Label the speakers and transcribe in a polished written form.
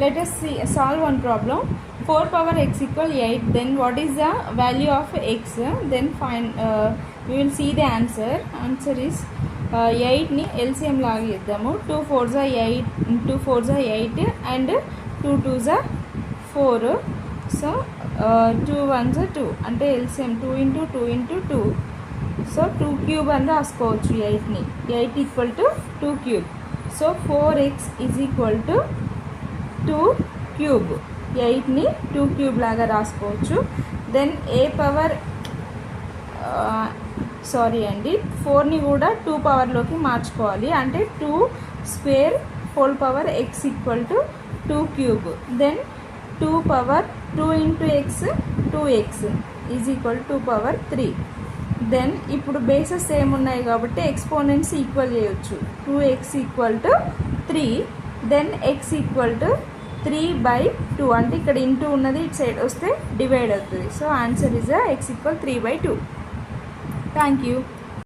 Speaker 1: Let us see solve one problem. 4 power x equal 8. Then what is the value of x? Then find we will see the answer. Answer is 8 ni LCM లాగా ఇద్దాము. 2 4s are 8, 2 4s are 8 and 2 2s are 4. So 2 1s are 2 అంటే LCM 2 into 2 into 2. So 2 cube అని రాసుకోవచ్చు 8ని. 8 equal to 2 cube. So 4x is equal to 2 cube. 8ని 2 cube లాగా రాసుకోవచ్చు. Then ఏ power sorry అండి 4ని కూడా 2 పవర్లోకి మార్చుకోవాలి. అంటే 2 square whole power X equal to 2 cube. Then 2 power 2 into X 2x is equal 2 power 3. Then ఇప్పుడు bases ఏమున్నాయి కాబట్టి ఎక్స్పోనెంట్స్ ఈక్వల్ చేయొచ్చు. 2x equal to 3. Then x equal to 3/2 అంటే ఇక్కడ ఇంటూ ఉన్నది ఇటు సైడ్ వస్తే డివైడ్ అవుతుంది. So answer is x equal 3/2. Thank you.